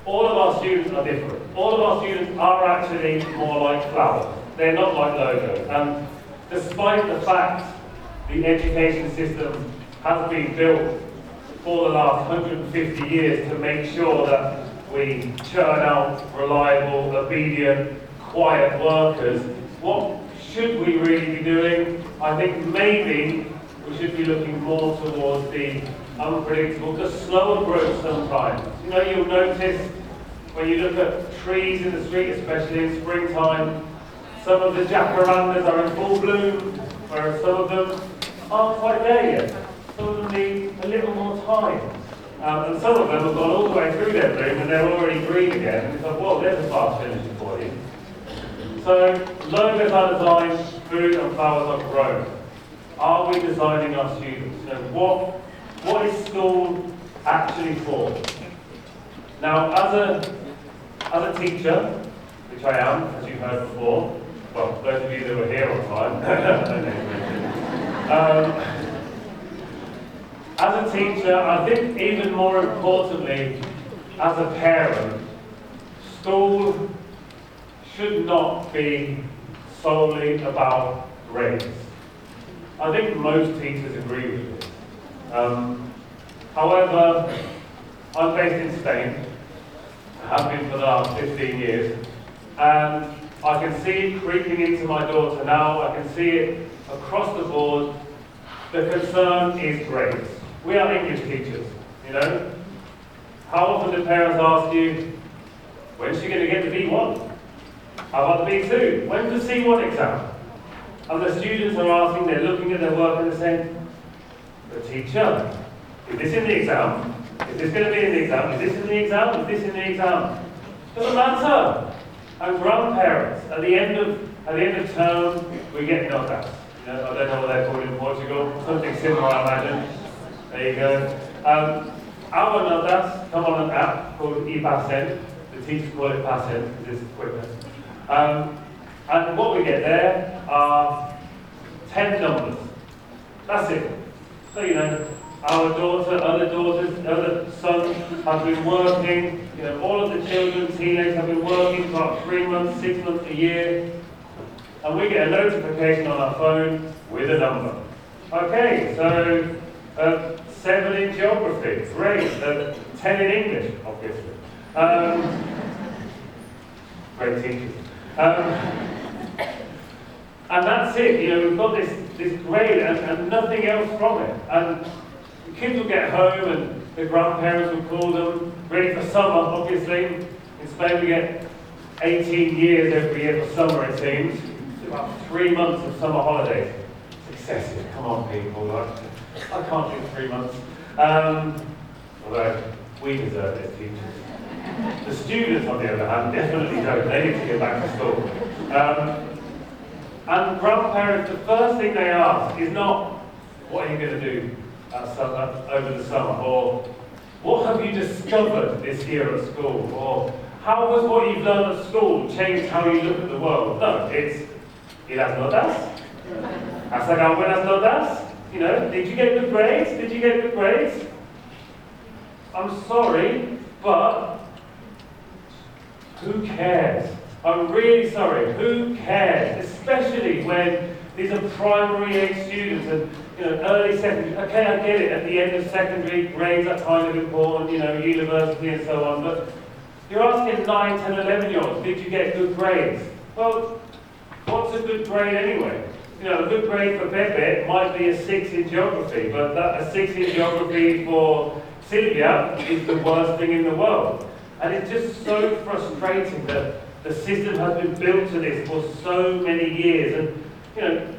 all of our students are different. All of our students are actually more like flowers. They're not like logos. And despite the fact the education system has been built for the last 150 years to make sure that we churn out reliable, obedient, quiet workers, what should we really be doing? I think maybe we should be looking more towards the unpredictable, the slower growth sometimes. You know, you'll notice when you look at trees in the street, especially in springtime, some of the jacarandas are in full bloom, whereas some of them aren't quite there yet. Some of them need a little more time. And some of them have gone all the way through their bloom and they're already green again. And it's like, whoa, there's a fast finisher for you. So, logos are designed, food and flowers are grown. Are we designing our students? You know, what is school actually for? Now, as a teacher, which I am, as you've heard before, well, those of you that were here on time, as a teacher, I think even more importantly, as a parent, school should not be solely about grades. I think most teachers agree with this. However, I'm based in Spain, I have been for the last 15 years, and I can see it creeping into my daughter now. I can see it across the board. The concern is grades. We are English teachers, you know. How often do parents ask you, when's she going to get the B1? How about the B2? When's the C1 exam? And the students are asking, they're looking at their work and they're saying, the teacher, is this in the exam? Is this going to be in the exam? Is this in the exam? Is this in the exam? Doesn't matter. And grandparents, at the end of term, we get notas. You know, I don't know what they're called in Portugal. Something similar, I imagine. There you go. Our notas come on an app called ePassen. The teachers call it Passen because it's quicker. And what we get there are 10 numbers. That's it. So, you know, our daughter, other daughters, other sons have been working, you know, all of the children, teenagers have been working for about 3 months, 6 months, a year, and we get a notification on our phone with a number. Okay, so 7 in geography, great, 10 in English, obviously. Great teachers. And that's it, you know, we've got this grade and nothing else from it. And the kids will get home and the grandparents will call them, ready for summer, obviously. In Spain we get 18 years every year for summer, it seems. It's about 3 months of summer holidays. It's excessive, come on people, I can't do 3 months. Although we deserve it as teachers. The students, on the other hand, definitely don't. They need to get back to school. And grandparents, the first thing they ask is not, what are you going to do over the summer? Or, what have you discovered this year at school? Or, how has what you've learned at school changed how you look at the world? No, it's, ¿y las notas? ¿Has sacado buenas notas? You know, did you get good grades? Did you get good grades? I'm sorry, but who cares? I'm really sorry, who cares? Especially when these are primary age students and, you know, early secondary. Okay, I get it, at the end of secondary, grades are kind of important, you know, university and so on, but you're asking 9, 10, 11-year-olds, did you get good grades? Well, what's a good grade anyway? You know, a good grade for Pepe might be a 6 in geography, but a 6 in geography for Sylvia is the worst thing in the world. And it's just so frustrating that the system has been built to this for so many years. And, you know,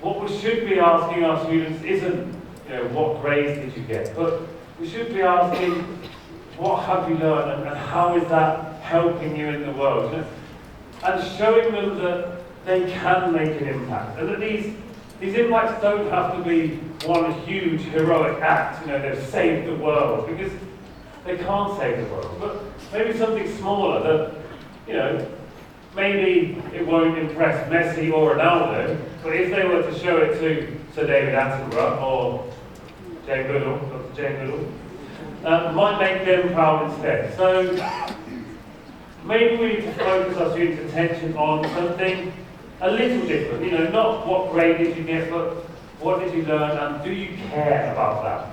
what we should be asking our students isn't, you know, what grades did you get? But we should be asking, what have you learned and how is that helping you in the world? You know? And showing them that they can make an impact. And that these impacts don't have to be one huge heroic act, you know, they've saved the world, because they can't save the world. But maybe something smaller that, you know, maybe it won't impress Messi or Ronaldo, but if they were to show it to Sir David Attenborough or Jane Goodall, Dr. Jane Goodall, might make them proud instead. So maybe we need to focus our students' attention on something a little different. You know, not what grade did you get, but what did you learn, and do you care about that?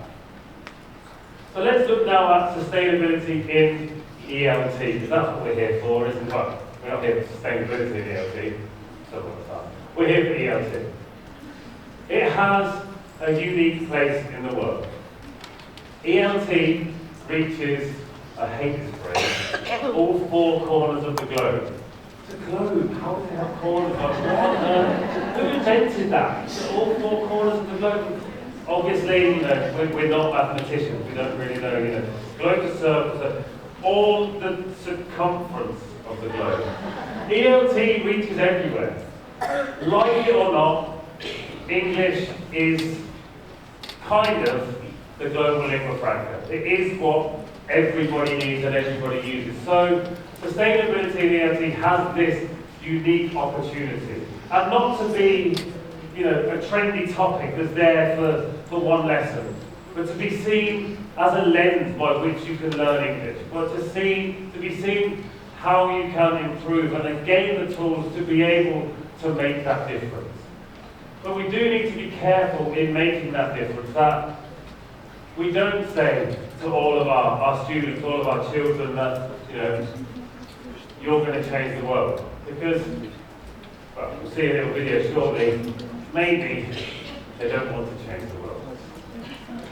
So let's look now at sustainability in ELT, because that's what we're here for, isn't it? Well, we're not here for sustainability in ELT, so we're here for ELT. It has a unique place in the world. ELT reaches, I hate this phrase, all four corners of the globe. The globe, how does it have corners? What on earth? Who invented that? All four corners of the globe? Obviously, you know, we're not mathematicians, we don't really know, you know. Globe is circle, all the circumference of the globe. ELT reaches everywhere. Like it or not, English is kind of the global lingua franca. It is what everybody needs and everybody uses. So sustainability in ELT has this unique opportunity. And not to be, you know, a trendy topic that's there for one lesson, but to be seen as a lens by which you can learn English, but to be seen how you can improve and then gain the tools to be able to make that difference. But we do need to be careful in making that difference, that we don't say to all of our students, all of our children that, you know, you're going to change the world. Because, well, we'll see a little video shortly, maybe they don't want to change the world.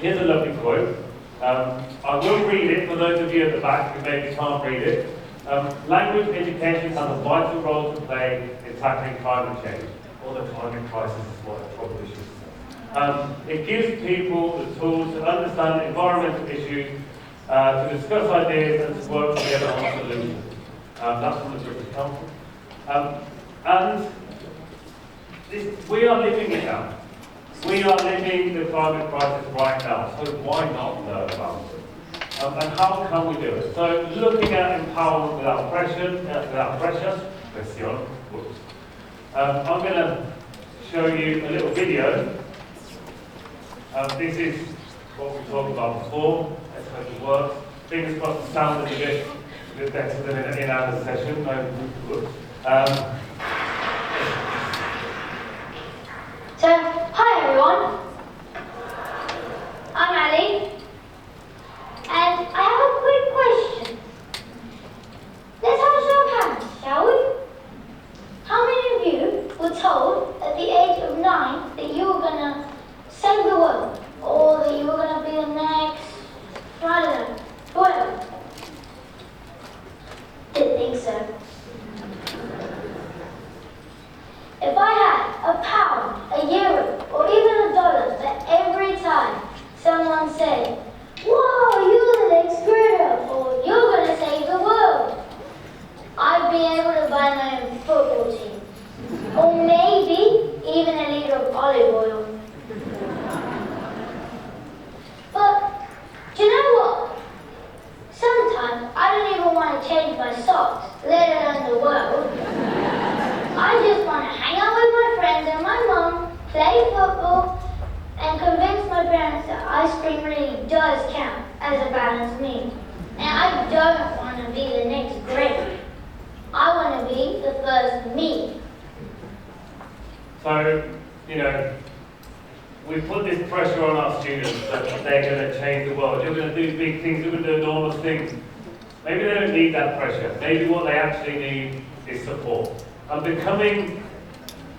Here's a lovely quote. I will read it for those of you at the back who maybe can't read it. Language education has a vital role to play in tackling climate change. Or the climate crisis is what I probably should say. It gives people the tools to understand environmental issues, to discuss ideas and to work together on solutions. That's from the British Council. And we are living it now. We are living the climate crisis right now, so why not learn about it? And how can we do it? So looking at empowerment without pressure, whoops. I'm going to show you a little video. This is what we talked about before. Let's hope it works. Fingers crossed the sound is a bit better than in our session. So, hi everyone. I'm Ali. And I have a quick question. Let's have a show of hands, shall we? How many of you were told at the age of 9 that you were going to save the world? Or that you were going to be the next, I don't know, whoever? Didn't think so. If I had a pound, a euro, or even a dollar for every time someone said, "Whoa, you're the next Greta," or "You're going to save the world," I'd be able to buy my own football team. Or maybe even a litre of olive oil. But, do you know what? Sometimes I don't even want to change my socks, let alone the world. I just want to hang out with my friends and my mum, play football, and convince my parents that ice cream really does count as a balanced meal. And I don't want to be the next Greg. I want to be the first me. So, you know, we put this pressure on our students that they're going to change the world. You're going to do big things, you're going to do enormous things. Maybe they don't need that pressure. Maybe what they actually need is support. And becoming,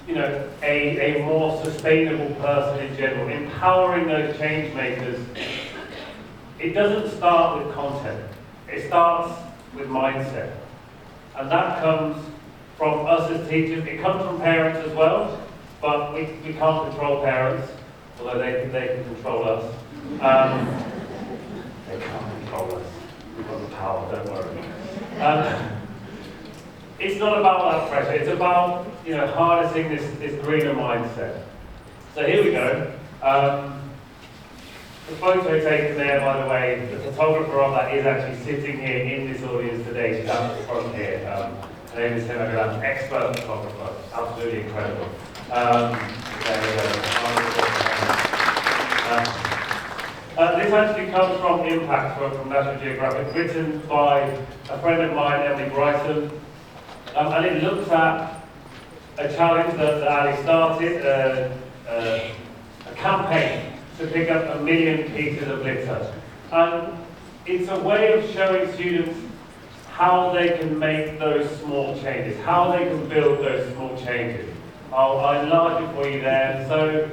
you know, a more sustainable person in general, empowering those change makers, it doesn't start with content. It starts with mindset. And that comes from us as teachers. It comes from parents as well, but we can't control parents, although they can control us. They can't control us. We've got the power, don't worry. It's not about that pressure. It's about, you know, harnessing this greener mindset. So here we go. The photo taken there, by the way, the photographer of that is actually sitting here in this audience today. She's out the front here. Her name is Hema, expert photographer. Absolutely incredible. There we go. This actually comes from Impact from National Geographic, written by a friend of mine, Emily Bryson, and it looks at a challenge that Ali started, a campaign to pick up 1 million pieces of litter. And it's a way of showing students how they can make those small changes, how they can build those small changes. I'll enlarge it for you there. So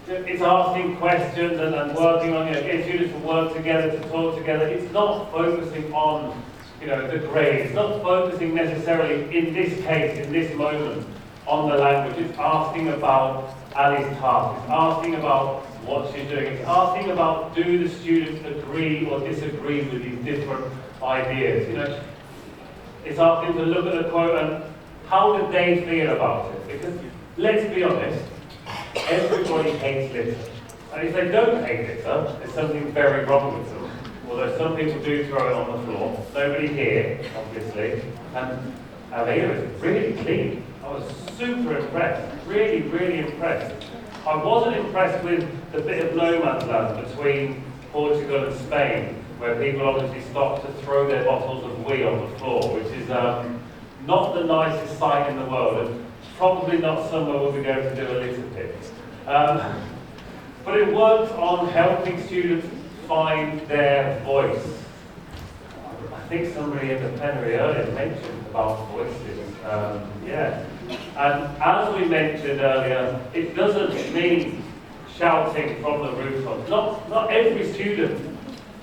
it's asking questions and working on, getting students to work together, to talk together. It's not focusing on, the grade. It's not focusing necessarily, in this case, in this moment, on the language. It's asking about Ali's task. It's asking about what she's doing. It's asking about, do the students agree or disagree with these different ideas? It's asking to look at the quote and how do they feel about it? Because let's be honest, everybody hates litter. And if they don't hate litter, there's something very wrong with them. Although some people do throw it on the floor. Nobody here, obviously. And our here is really clean. I was super impressed. Really, really impressed. I wasn't impressed with the bit of no man's land between Portugal and Spain, where people obviously stopped to throw their bottles of wee on the floor, which is not the nicest sight in the world, and probably not somewhere we'll be going to do a litter pick. But it works on helping students find their voice. I think somebody in the plenary earlier mentioned about voices. And as we mentioned earlier, it doesn't mean shouting from the rooftops. Not every student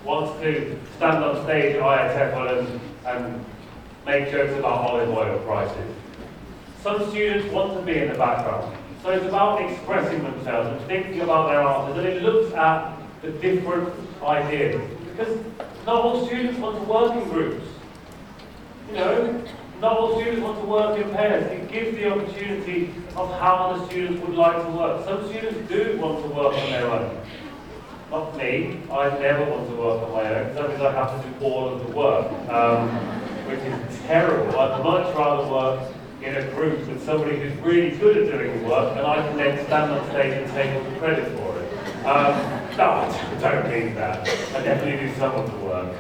wants to stand on stage at IATEFL and make jokes about olive oil prices. Some students want to be in the background. So it's about expressing themselves and thinking about their answers, and it looks at the different ideas. Because not all students want to work in groups. Not all students want to work in pairs. It gives the opportunity of how the students would like to work. Some students do want to work on their own. Not me. I never want to work on my own, because that means I have to do all of the work, which is terrible. I'd much rather work in a group with somebody who's really good at doing the work, and I can then stand on stage and take all the credit for it. No, I don't mean that. I definitely do some of the work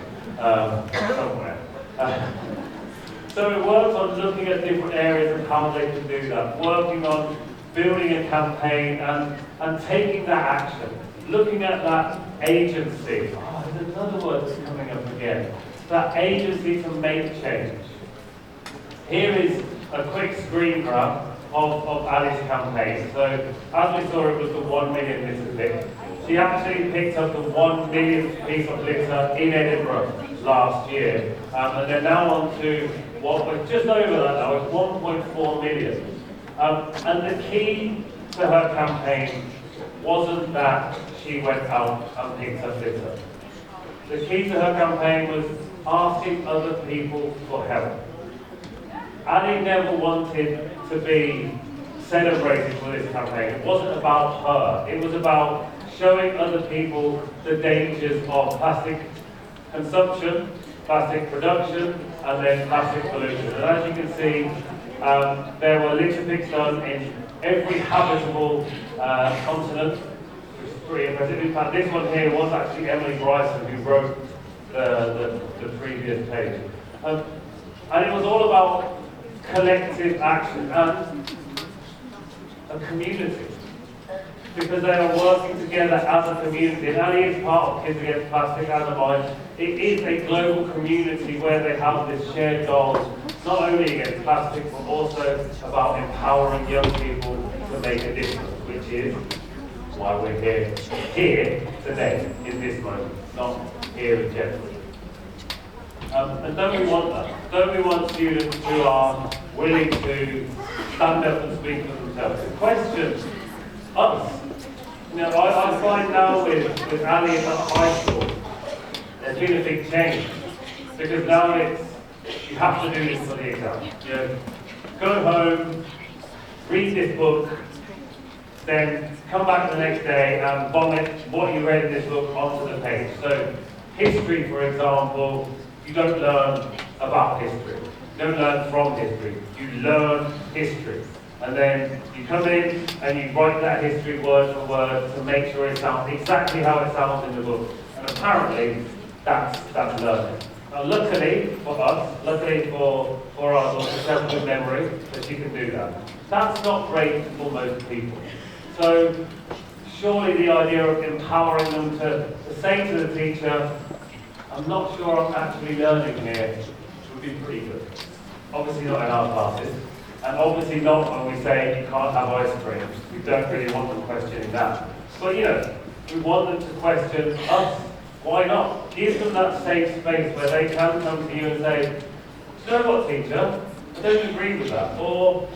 somewhere. So it works on looking at different areas of how they can do that, working on building a campaign and taking that action, looking at that agency. Oh, there's another word that's coming up again. That agency to make change. Here is a quick screen grab of Ali's campaign. So as we saw, it was the 1 million litter pick. She actually picked up the 1 millionth piece of litter in Edinburgh last year. And they're now on to what was just over that now, it's 1.4 million. And the key to her campaign wasn't that she went out and picked up litter. The key to her campaign was asking other people for help. Ali never wanted to be celebrated for this campaign. It wasn't about her. It was about showing other people the dangers of plastic consumption, plastic production, and then plastic pollution. And as you can see, there were litter picks done in every habitable continent, which is pretty impressive. In fact, this one here was actually Emily Bryson who wrote the previous page. And it was all about collective action and a community, because they are working together as a community. And Ali is part of Kids Against Plastic, as am I. It is a global community where they have this shared goals, not only against plastic, but also about empowering young people to make a difference, which is why we're here today, in this moment, not here in general. And don't we want that? Don't we want students who are willing to stand up and speak for themselves? The question, us. I find now with Ali at high school, there's been a big change. Because now it's, you have to do this for the exam. Go home, read this book, then come back the next day and vomit what you read in this book onto the page. So, history, for example, you don't learn about history. You don't learn from history. You learn history. And then you come in and you write that history word for word to make sure it sounds exactly how it sounds in the book. And apparently, that's learning. Now, luckily for us, luckily for our daughter, Sarah, good memory, that she can do that. That's not great for most people. So, surely the idea of empowering them to say to the teacher, I'm not sure I'm actually learning here, would be pretty good. Obviously not in our classes, and obviously not when we say you can't have ice cream. We don't really want them questioning that. But we want them to question us. Why not? Give them that safe space where they can come to you and say, do you know what, teacher? I don't agree with that. Or,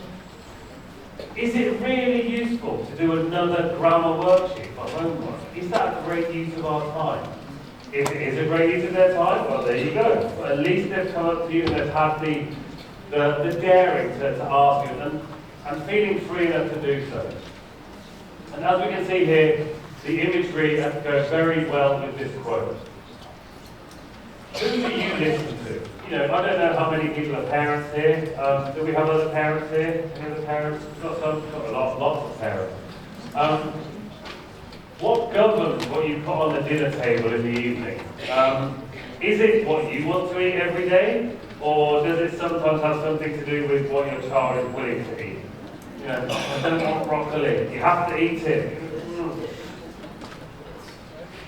is it really useful to do another grammar worksheet for homework? Is that a great use of our time? If it is a great use of their time, well, there you go. But at least they've come up to you and they've had the daring to ask you and feeling free enough to do so. And as we can see here, the imagery goes very well with this quote. Who do you listen to? I don't know how many people are parents here. Do we have other parents here? Any other parents? We've got some, we've got lots of parents. What governs what you put on the dinner table in the evening? Is it what you want to eat every day? Or does it sometimes have something to do with what your child is willing to eat? I don't want broccoli. You have to eat it.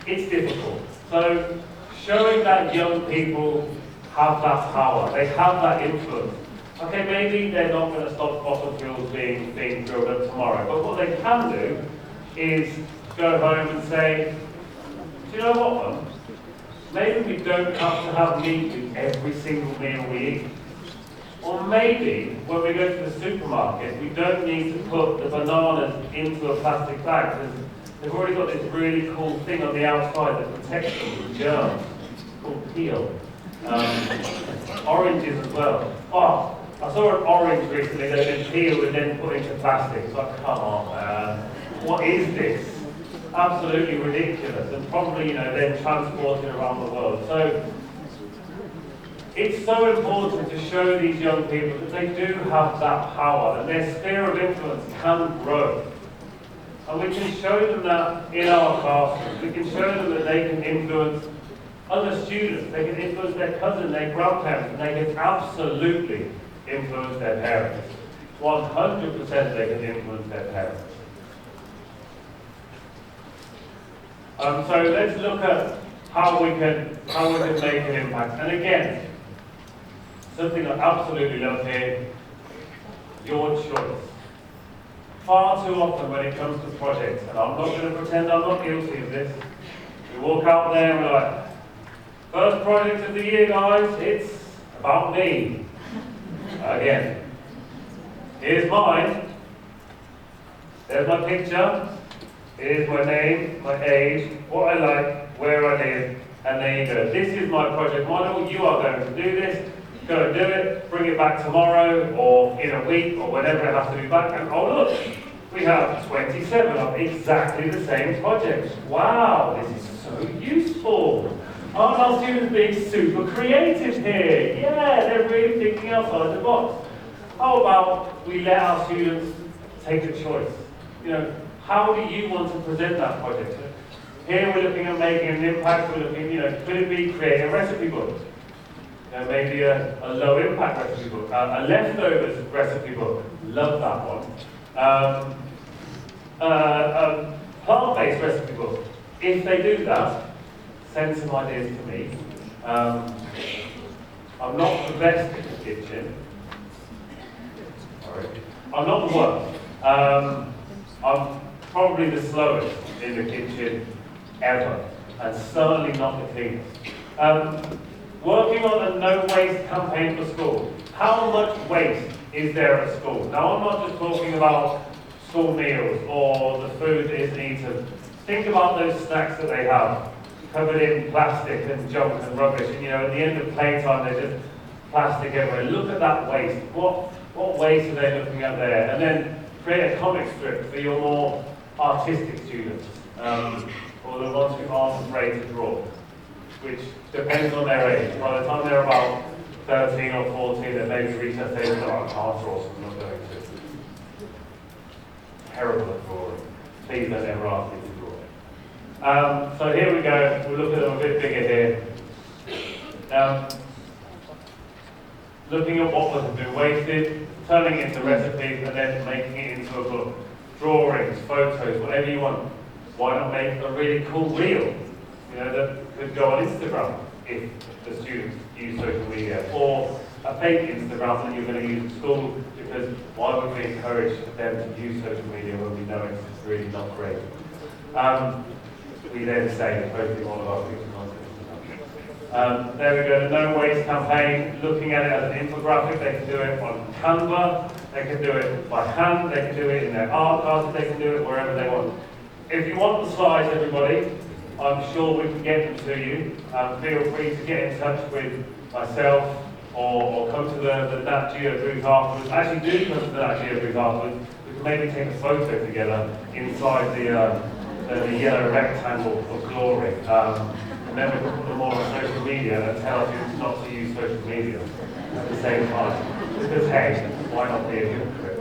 It's difficult. So, showing that young people have that power, they have that influence. Okay, maybe they're not going to stop fossil fuels being drilled up tomorrow, but what they can do is go home and say, do you know what, Mum? Maybe we don't have to have meat with every single meal we eat. Or maybe, when we go to the supermarket, we don't need to put the bananas into a plastic bag, because they've already got this really cool thing on the outside that protects them from germs. It's called peel. Oranges as well. Oh, I saw an orange recently that had been peeled and then put into plastic. It's like, come on, man. What is this? Absolutely ridiculous, and probably, then transported around the world. So, it's so important to show these young people that they do have that power, that their sphere of influence can grow. And we can show them that in our classrooms. We can show them that they can influence other students, they can influence their cousins, their grandparents, and they can absolutely influence their parents. 100% they can influence their parents. So let's look at how we can make an impact. And again, something I absolutely love here, your choice. Far too often when it comes to projects, and I'm not going to pretend I'm not guilty of this, we walk out there and we're like, first project of the year, guys, it's about me. Again, here's mine. There's my picture. Here's my name, my age, what I like, where I live, and there you go. This is my project model. You are going to do this. Go and do it. Bring it back tomorrow, or in a week, or whenever it has to be back. And oh look, we have 27 of exactly the same projects. Wow, this is so useful. Aren't our students being super creative here? Yeah, they're really thinking outside the box. How about we let our students take a choice? How do you want to present that project? Here we're looking at making an impact. We're looking, could it be create a recipe book? Maybe a low impact recipe book, a leftovers recipe book. Love that one. A plant-based recipe book. If they do that, send some ideas to me. I'm not the best in the kitchen. Sorry. I'm not the worst. I'm probably the slowest in the kitchen ever, and certainly not the cleanest. Working on a no waste campaign for school. How much waste is there at school? Now, I'm not just talking about school meals or the food that isn't eaten. Think about those snacks that they have, covered in plastic and junk and rubbish. And at the end of playtime, there's just plastic everywhere. Look at that waste. What waste are they looking at there? And then create a comic strip for your more artistic students, or the ones who aren't afraid to draw, which depends on their age. By the time they're about 13 or 14, they maybe reach that stage where I can't draw, so I'm not going to. terrible at drawing. Please don't ever ask me to draw it. So here we go. We'll look at them a bit bigger here. Looking at what has been wasted, turning it into recipes, and then making it into a book. Drawings, photos, whatever you want. Why not make a really cool reel, that could go on Instagram if the students use social media, or a fake Instagram that you're going to use at school, because why would we encourage them to use social media when we know it's really not great? We then say posting all of our pictures on Instagram. There we go, the No Waste campaign, looking at it as an infographic. They can do it on Canva, they can do it by hand, they can do it in their art cards, they can do it wherever they want. If you want the slides, everybody, I'm sure we can get them to you. Feel free to get in touch with myself or come to the Nat Geo booth afterwards. Actually, do come to the Nat Geo booth afterwards. We can maybe take a photo together inside the yellow rectangle of glory. And then we can put them all on social media and tell you not to use social media at the same time. Because, hey, why not be a hypocrite?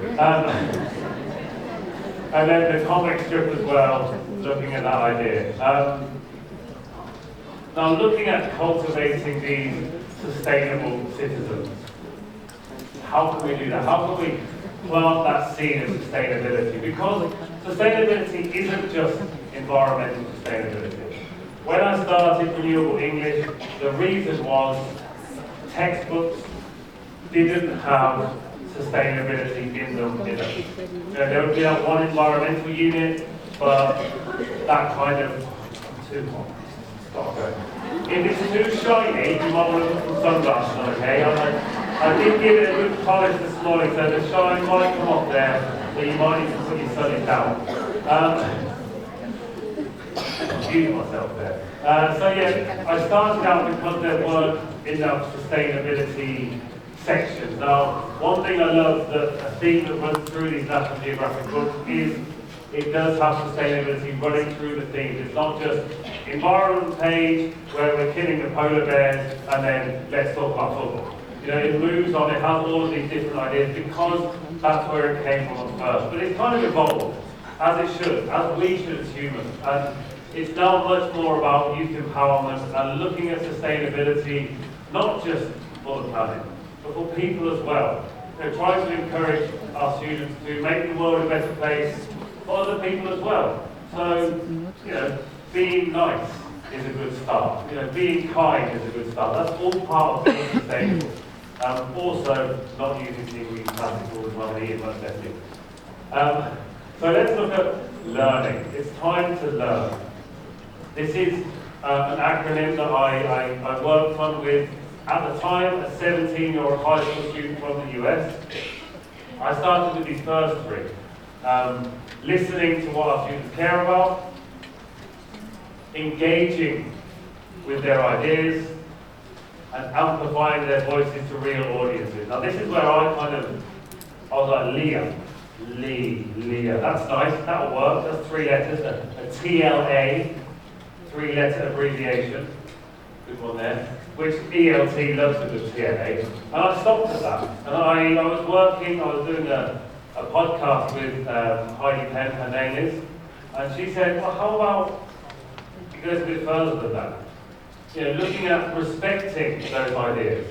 And then the comic strip as well, looking at that idea. Now looking at cultivating these sustainable citizens, how can we do that? How can we plant that seed of sustainability? Because sustainability isn't just environmental sustainability. When I started Renewable English, the reason was textbooks didn't have sustainability in them enough. There would be that one environmental unit, but that kind of too hot. Stop going. If it's too shiny, you might want to put some sunglasses on, okay? I did give it a good polish this morning, so the shine might come off there, but you might need to put your sunnies down. Excuse myself there. So yeah, I started out because there weren't enough sustainability sections. Now, one thing I love, that a theme that runs through these National Geographic books is it does have sustainability running through the themes. It's not just environment page where we're killing the polar bears and then let's talk about football. It moves on, it has all of these different ideas because that's where it came from first. But it's kind of evolved, as it should, as we should as humans. And it's now much more about youth empowerment and looking at sustainability, not just for the planet, but for people as well. Trying to encourage our students to make the world a better place for other people as well. So, being nice is a good start. Being kind is a good start. That's all part of being sustainable. Also, not using single-use plastic all the time and eating much less meat. So let's look at learning. It's time to learn. This is an acronym that I worked on with, at the time, a 17-year-old high school student from the US. I started with these first three. Listening to what our students care about, engaging with their ideas, and amplifying their voices to real audiences. Now this is where I was like, Leah, that's nice, that'll work, that's 3 letters, a TLA, 3-letter abbreviation, good one there, which ELT loves a good TLA, and I stopped at that. And I was doing a podcast with Heidi Penn, her name is, and she said, well, how about it goes a bit further than that? Looking at respecting those ideas.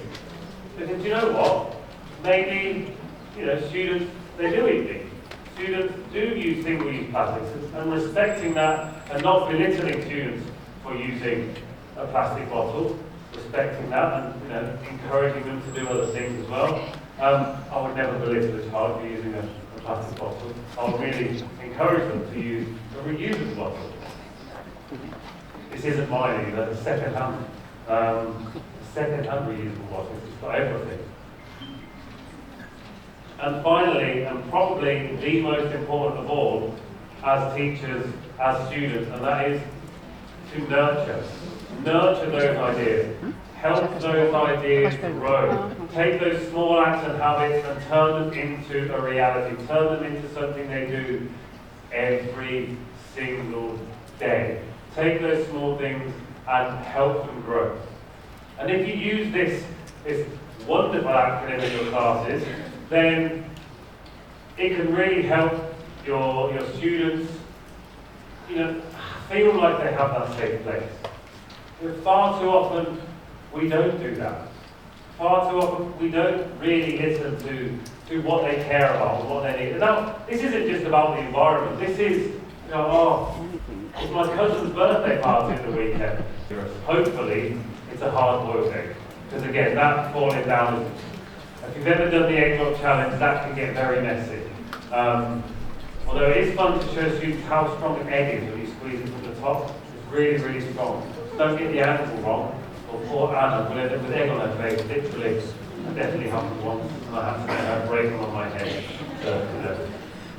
Because you know what? Maybe, students, they do eat meat. Students do use single-use plastics, and respecting that and not belittling students for using a plastic bottle, respecting that and encouraging them to do other things as well. I would never belittle a child for using a plastic bottle. I would really encourage them to use a reusable bottle. This isn't mine either, it's second-hand reusable bottles. It's got everything. And finally, and probably the most important of all, as teachers, as students, and that is to nurture. Nurture those ideas. Help those ideas grow. Take those small acts and habits and turn them into a reality. Turn them into something they do every single day. Take those small things and help them grow. And if you use this wonderful acronym in your classes, then it can really help your students, feel like they have that safe place. Far too often, we don't do that. Far too often, we don't really listen to what they care about, what they need. Now, this isn't just about the environment. This is, it's my cousin's birthday party at the weekend. Hopefully, it's a hard-boiled egg. Because again, that falling down, if you've ever done the egg drop challenge, that can get very messy. Although it is fun to show students how strong an egg is when you squeeze it from the top. It's really, really strong. Don't get the animal wrong, or poor Anna will end up with egg on her face, literally. That definitely happened once, and I had to let her break on my head. So,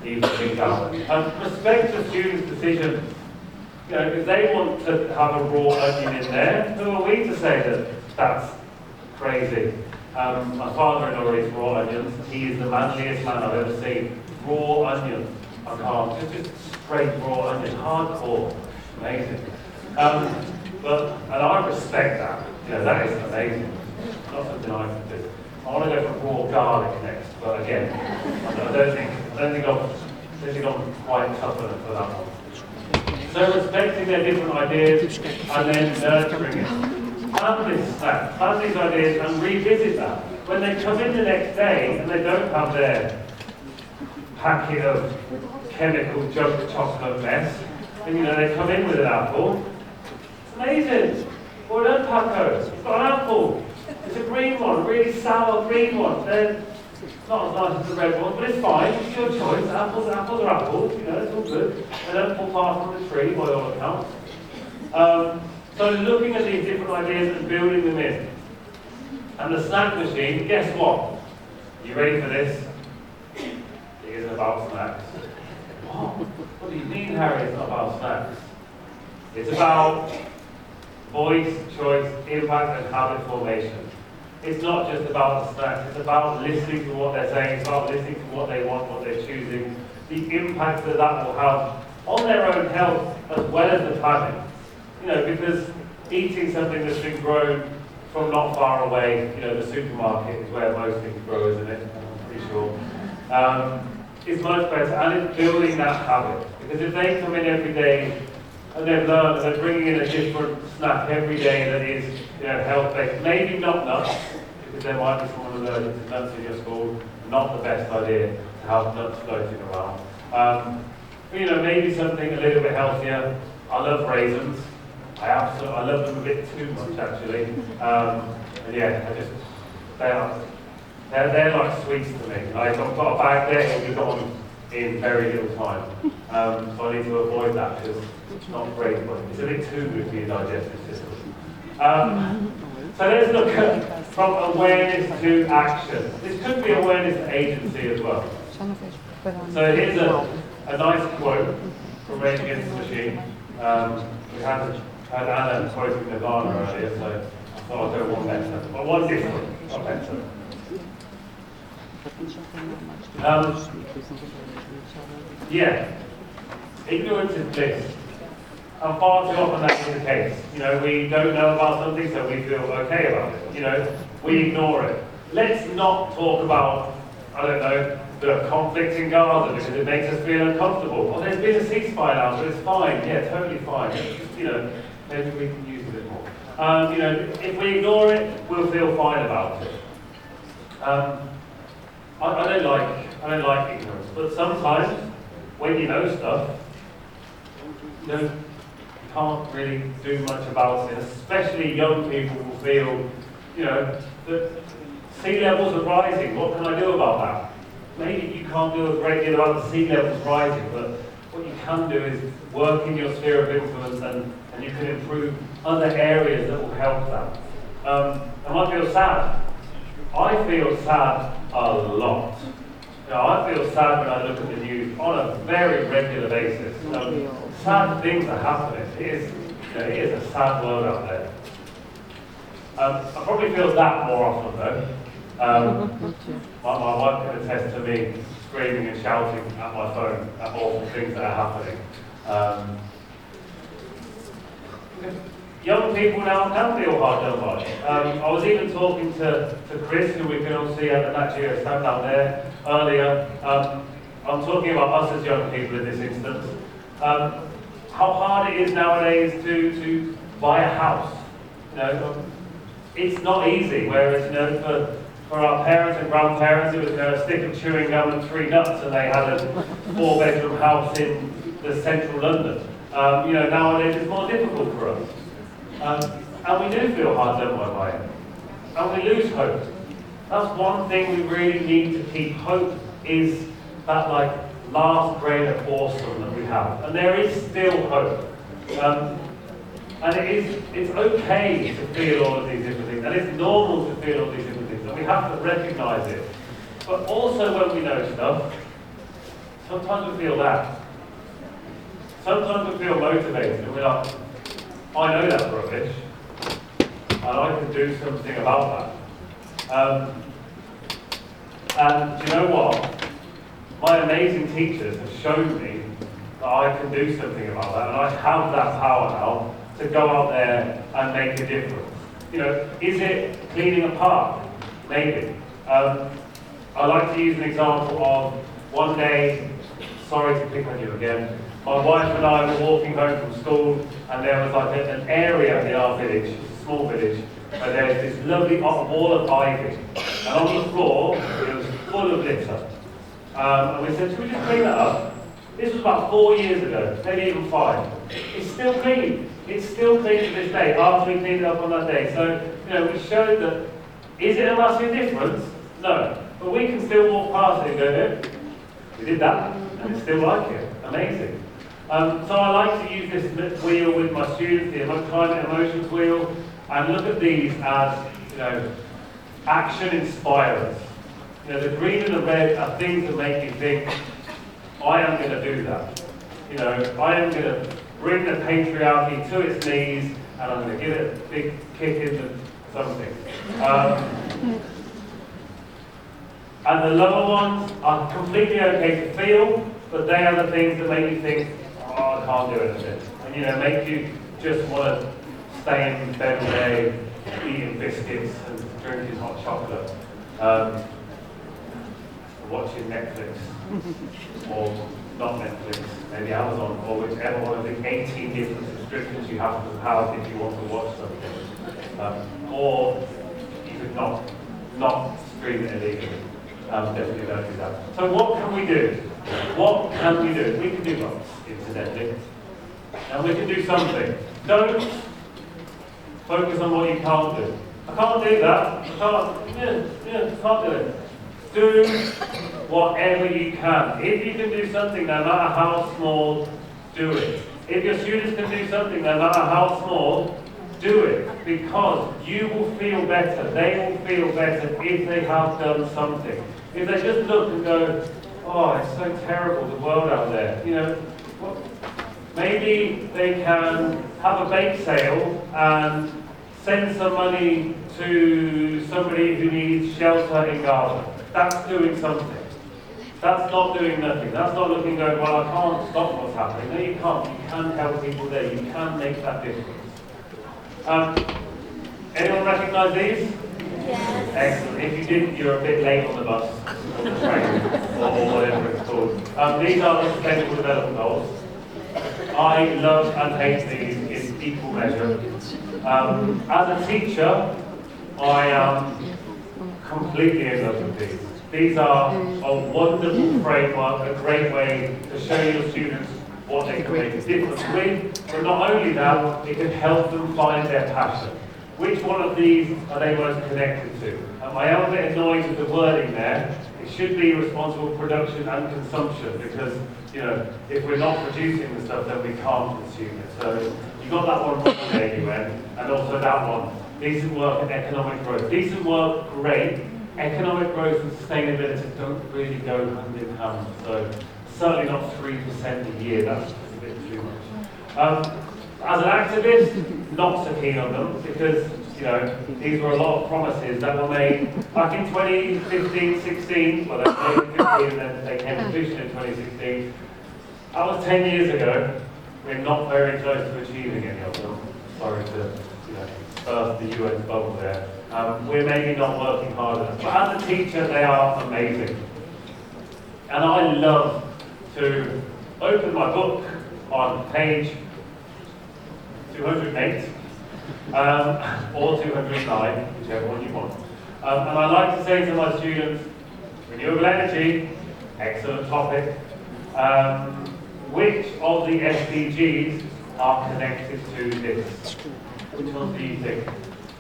even things out. Respect the student's decision. If they want to have a raw onion in there, who are we to say that that's crazy? My father-in-law eats raw onions. He is the manliest man I've ever seen. Raw onion. I can't. Just straight raw onion. Hardcore. Amazing. And I respect that. That is amazing. Not something I can do. I want to go for raw garlic next, but again, I don't think I'm quite tough enough for that one. So respecting their different ideas and then nurturing it. Plan these ideas and revisit that. When they come in the next day and they don't have their packet of chemical junk chocolate mess, and they come in with an apple. It's amazing. Well done, Paco. It's got an apple. It's a green one, really sour green one. They're not as nice as the red one, but it's fine. It's your choice. Apples are apples. It's all good. They don't fall far from the tree, by all accounts. So looking at these different ideas and building them in. And the snack machine, guess what? You ready for this? It isn't about snacks. What do you mean, Harry, it's not about snacks? It's about voice, choice, impact and habit formation. It's not just about the snacks, it's about listening to what they're saying, it's about listening to what they want, what they're choosing, the impact that will have on their own health as well as the planet. Because eating something that's been grown from not far away, the supermarket is where most things grow, isn't it? I'm pretty sure. It's much better, and it's building that habit. Because if they come in every day and they've learned that they're bringing in a different snack every day that is, health-based, maybe not nuts, because there might be someone allergic to nuts in your school, not the best idea to have nuts floating around. Maybe something a little bit healthier. I love raisins. I love them a bit too much, actually. They're like sweets to me. Like, I've got a bag there, it'll be gone in very little time. So I need to avoid that because it's not great, but it's a bit too good for your digestive system. So let's look at from awareness to action. This could be awareness to agency as well. So here's a nice quote from Rage Against the Machine. We had Anna quoting Nirvana earlier, so I thought I'd go one better. But one different, not better. Ignorance is bliss. And far too often that is the case. We don't know about something, so we feel okay about it. We ignore it. Let's not talk about, the conflict in Gaza because it makes us feel uncomfortable. Well, there's been a ceasefire now, so it's fine. Yeah, totally fine. Maybe we can use it a bit more. If we ignore it, we'll feel fine about it. I don't like ignorance, but sometimes when you know stuff, you can't really do much about it. Especially young people will feel, that sea levels are rising. What can I do about that? Maybe you can't do a great deal about the sea levels rising, but what you can do is work in your sphere of influence and you can improve other areas that will help that. I might feel sad. I feel sad a lot. I feel sad when I look at the news on a very regular basis. Sad things are happening. It is a sad world out there. I probably feel that more often though. My wife can attest to me screaming and shouting at my phone at awful things that are happening. Young people now can feel hard done by. I was even talking to Chris, who we can all see at the Nat Geo stand down there earlier. I'm talking about us as young people in this instance, how hard it is nowadays to buy a house. You know, it's not easy, whereas, you know, for our parents and grandparents, it was a stick of chewing gum and 3 nuts, and they had a 4-bedroom house in the central London. You know, nowadays it's more difficult for us. And we do feel hard done by it. And we lose hope. That's one thing we really need to keep. Hope is that, like, last grain of awesome that we have. And there is still hope. And it's okay to feel all of these different things. And it's normal to feel all these different things. And we have to recognise it. But also when we know stuff, sometimes we feel that. Sometimes we feel motivated. And we're like, I know that's rubbish. And I can do something about that. And do you know what? My amazing teachers have shown me that I can do something about that, and I have that power now to go out there and make a difference. You know, is it cleaning a park? Maybe. I like to use an example of one day, sorry to pick on you again, my wife and I were walking home from school, and there was like an area in our village, a small village, where there's this lovely wall of ivy, and on the floor it was full of litter. And we said, should we just clean that up? This was about 4 years ago, maybe even 5. It's still clean. It's still clean to this day, after we cleaned it up on that day. So, you know, we showed that, is it a massive difference? No. But we can still walk past it and go, yeah, we did that, and it's still like it. Amazing. So I like to use this wheel with my students, the climate emotions wheel, and look at these as, you know, action inspirers. You know, the green and the red are things that make you think, I am going to do that. You know, I am going to bring the patriarchy to its knees, and I'm going to give it a big kick into something. And the lower ones are completely okay to feel, but they are the things that make you think, oh, I can't do anything. And, you know, make you just want to stay in bed all day, eating biscuits and drinking hot chocolate. Watching Netflix, or not Netflix, maybe Amazon, or whichever one of the 18 different subscriptions you have to have if you want to watch something. Or you could not stream it illegally. Definitely don't do that. So what can we do? What can we do? We can do lots, incidentally. And we can do something. Don't focus on what you can't do. I can't do that. I can't do it. Do whatever you can. If you can do something, no matter how small, do it. If your students can do something, no matter how small, do it. Because you will feel better. They will feel better if they have done something. If they just look and go, oh, it's so terrible, the world out there. You know, maybe they can have a bake sale and send some money to somebody who needs shelter in Gaza. That's doing something. That's not doing nothing. That's not looking going, well, I can't stop what's happening. No, you can't. You can help people there. You can make that difference. Anyone recognise these? Yes. Excellent. If you didn't, you're a bit late on the bus, or the train, or whatever it's called. These are the Sustainable Development Goals. I love and hate these in equal measure. As a teacher, I am completely in love with these. These are a wonderful framework, a great way to show your students what they can make a difference with, but not only that, it can help them find their passion. Which one of these are they most connected to? I am a bit annoyed with the wording there. It should be responsible production and consumption, because, you know, if we're not producing the stuff, then we can't consume it. So you got that one wrong there, UN, and also that one. Decent work and economic growth. Decent work, great. Economic growth and sustainability don't really go hand in hand. So certainly not 3% a year. That's just a bit too much. As an activist, not so keen on them, because, you know, these were a lot of promises that were made back in 2015, 16. Well, they were made in 15 and then they came to fruition in 2016. That was 10 years ago. We're not very close to achieving any of them. Sorry to, you know, burst the UN bubble there. We're maybe not working hard enough. But as a teacher, they are amazing. And I love to open my book on page 208 or 209, whichever one you want. And I like to say to my students, renewable energy, excellent topic. Which of the SDGs are connected to this? Which ones do you think?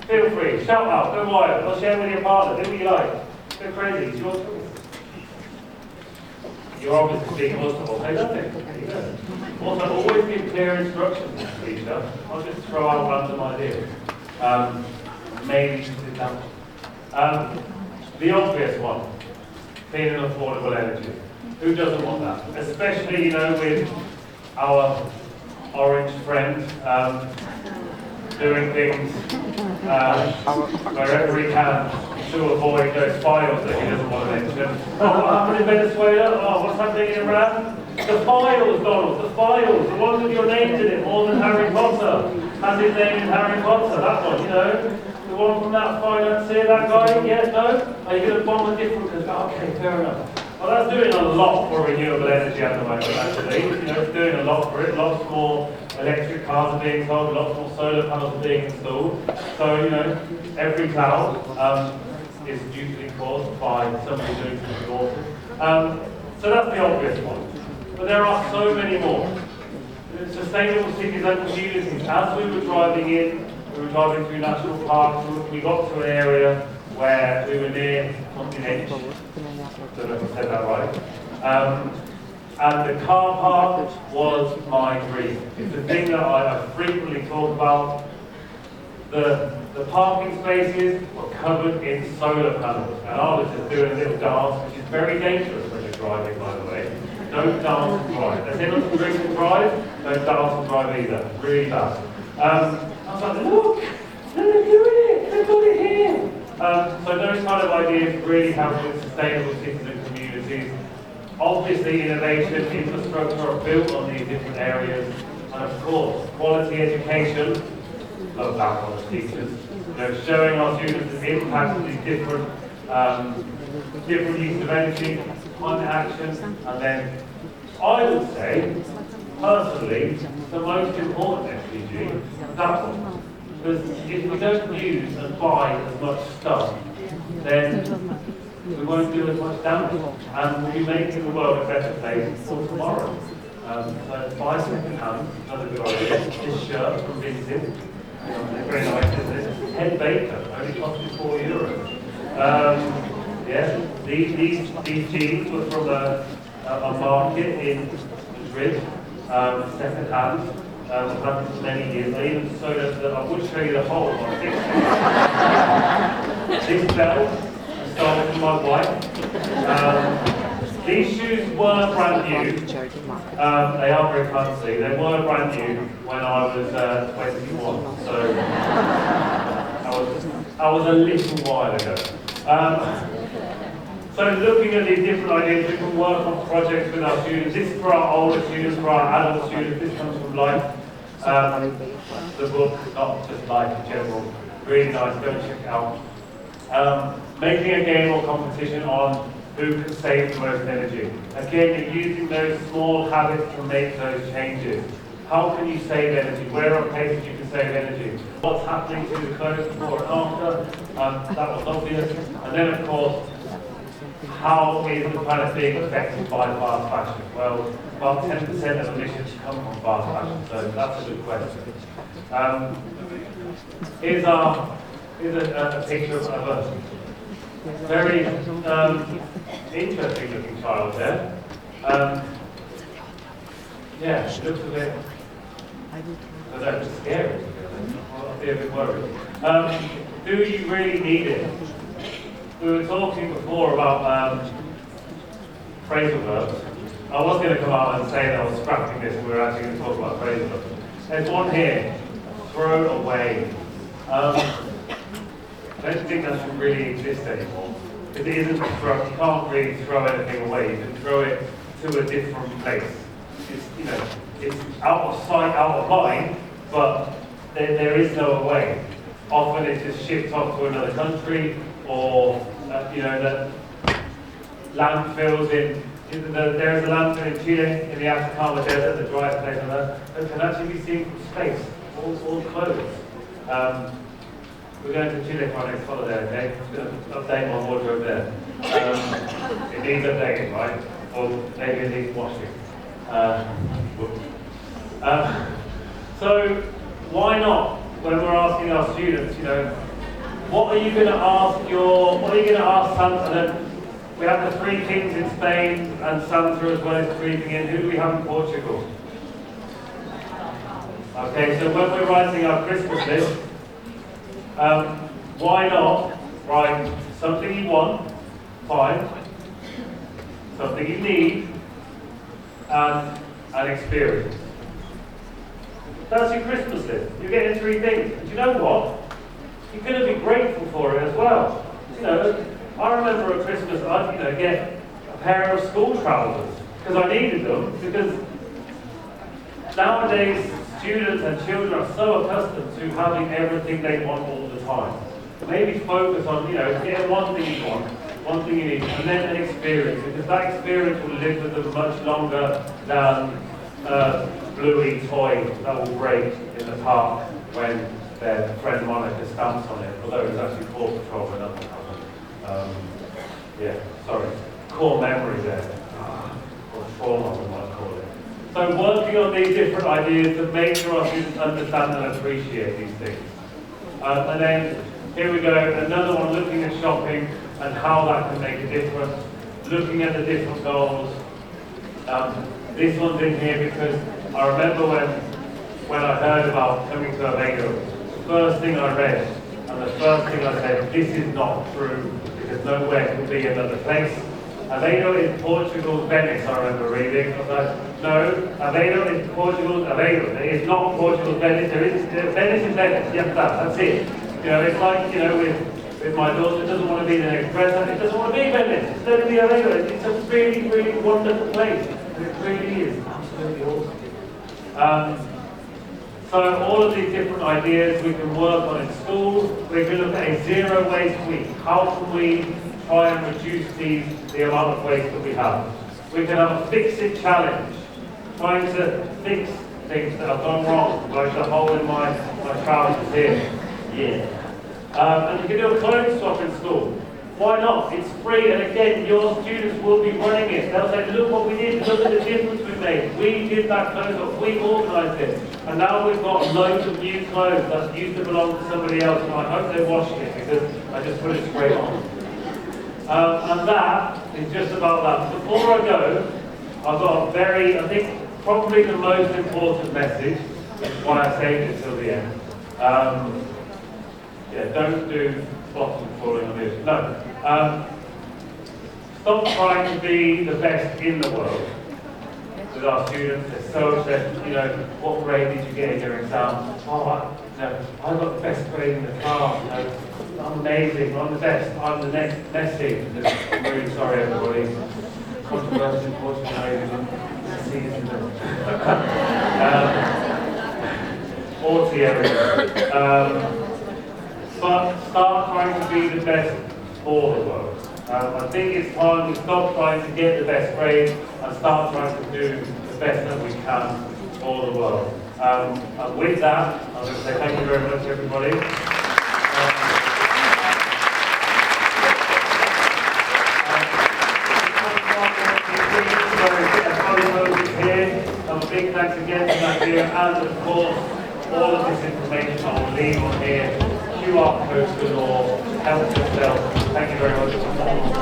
Feel free, shout out, go wild, or share with your partner, do what you like. Go crazy, it's your choice. You're obviously being multiple, say nothing. There you go. Also, always give clear instructions to the teacher, not just throw out random ideas. Maybe sit down. The obvious one, clean and affordable energy. Who doesn't want that? Especially, with our orange friend doing things wherever he can to avoid those files that he doesn't want to mention. Oh, what happened in Venezuela? Oh, what's happening in Iran? The files, Donald, the files, the ones with your names in it, more than Harry Potter. Has his name in Harry Potter, that one, The one from that financier, that guy, yeah, no? Are you going to bomb a different country? Okay, fair enough. Well, that's doing a lot for renewable energy at the moment, actually. It's doing a lot for it. Lots more electric cars are being sold, lots more solar panels are being installed. So, every cloud is usually caused by somebody doing something awful. So that's the obvious one. But there are so many more. Sustainable cities and communities. As we were driving through national parks, we got to an area where we were near something edge. I don't know if I said that right. And the car park was my dream. It's the thing that I frequently talk about. The parking spaces were covered in solar panels. And I was just doing a little dance, which is very dangerous when you're driving, by the way. Don't dance and drive. They say not to drink and drive, don't dance and drive either. Really bad. I was like, look, they're doing it, they've got it here. So those kind of ideas really help with sustainable cities and communities. Obviously, innovation, infrastructure are built on these different areas. And of course, quality education, love that one as teachers. Showing our students the impact of these different uses of energy, climate action, and then I would say, personally, the most important SDG, that one. Because if we don't use and buy as much stuff, then we won't do as much damage. And we'll be making the world a better place for tomorrow. So buy second hand, another good idea. This shirt from Vincent, very nice, isn't it? Head baker, only cost me €4. These jeans were from a market in Madrid, second hand. I've had them for many years. I even sewed up I would show you the whole one. This belt I stole from my wife. These shoes were brand new. They are very fancy. They were brand new when I was 21. So I was a little while ago. So looking at these different ideas, we can work on projects with our students. This is for our older students, for our adult students. This comes from Life. The book, not just Life in general. Really nice, go and check it out. Making a game or competition on who can save the most energy. Again, you're using those small habits to make those changes. How can you save energy? Where are places you can save energy? What's happening to the clothes before and after? That was obvious. And then, of course, how is the planet being affected by fast fashion? Well, about 10% of emissions come from fast fashion, so that's a good question. Here's a picture of a very interesting looking child there. Yeah, she looks a bit, I don't know, scary. I'll be a bit worried. Do you really need it? We were talking before about phrasal verbs. I was going to come out and say that I was scrapping this and we were actually going to talk about phrasal verbs. There's one here, throw away. I don't think that should really exist anymore. Because it isn't throw, you can't really throw anything away, you can throw it to a different place. It's out of sight, out of mind, but there is no way. Often it's just shipped off to another country, or that landfills There is a lantern in Chile, in the Atacama Desert, the driest place on earth, that can actually be seen from space, all clothes. We're going to Chile for our next holiday, okay? I'm going to update my wardrobe there. It needs updating, right? Or maybe it needs washing. So, why not? When we're asking our students, what are you going to ask Santa? We have the 3 kings in Spain and Santa as well is creeping in. Who do we have in Portugal? Okay, so when we're writing our Christmas list, why not write something you want, fine, something you need, and an experience. That's your Christmas list. You're getting 3 things. And you know what? You're going to be grateful for it as well. I remember at Christmas I'd get a pair of school trousers because I needed them, because nowadays students and children are so accustomed to having everything they want all the time. Maybe focus on, getting one thing you want, one thing you need, and then an experience, because that experience will live with them much longer than a bluey toy that will break in the park when their friend Monica stamps on it, although it's actually Paw Patrol and nothing happened. Core memory there, or trauma we might call it. So working on these different ideas to make sure our students understand and appreciate these things. And then, here we go, another one, looking at shopping and how that can make a difference, looking at the different goals. This one's in here because I remember when I heard about coming to Aveiro, the first thing I read, and the first thing I said, this is not true, because nowhere could be another place. Aveiro is Portugal's Venice, I remember reading. I was like, no, Aveiro is Portugal's Aveiro. It is not Portugal's Venice. Venice is Venice. Yes, that's it. It's like, with my daughter, it doesn't want to be the next president. It doesn't want to be Venice. It's going to be Aveiro. It's a really, really wonderful place. And it really is absolutely awesome. So all of these different ideas we can work on in school. We can look at a zero waste week. How can we try and reduce the amount of waste that we have? We can have a fix-it challenge, trying to fix things that have gone wrong, like the hole in my trousers here. Yeah. And you can do a clothes swap in school. Why not? It's free, and again, your students will be running it. They'll say, look what we did, look at the difference we made. We did that clothes swap, we organised it. And now we've got loads of new clothes that used to belong to somebody else, and I hope they're washing it, because I just put it straight on. And that is just about that. Before I go, I've got I think probably the most important message, why I saved it till the end. Don't do bottom falling on this. No. Stop trying to be the best in the world with our students. They're so obsessed, what grade did you get in your exam? Oh, I got the best grade in the class, I'm amazing, I'm the best, I'm the next Messi. I'm really sorry everybody. Controversy, unfortunately, season. 40 everything. But start trying to be the best for the world. I think it's time we stop trying to get the best grade and start trying to do the best that we can for the world. And with that, I'm going to say thank you very much, everybody. A big thanks again to Nigeria, and of course, all of this information I will leave on here. QR codes galore, help yourself. Thank you very much.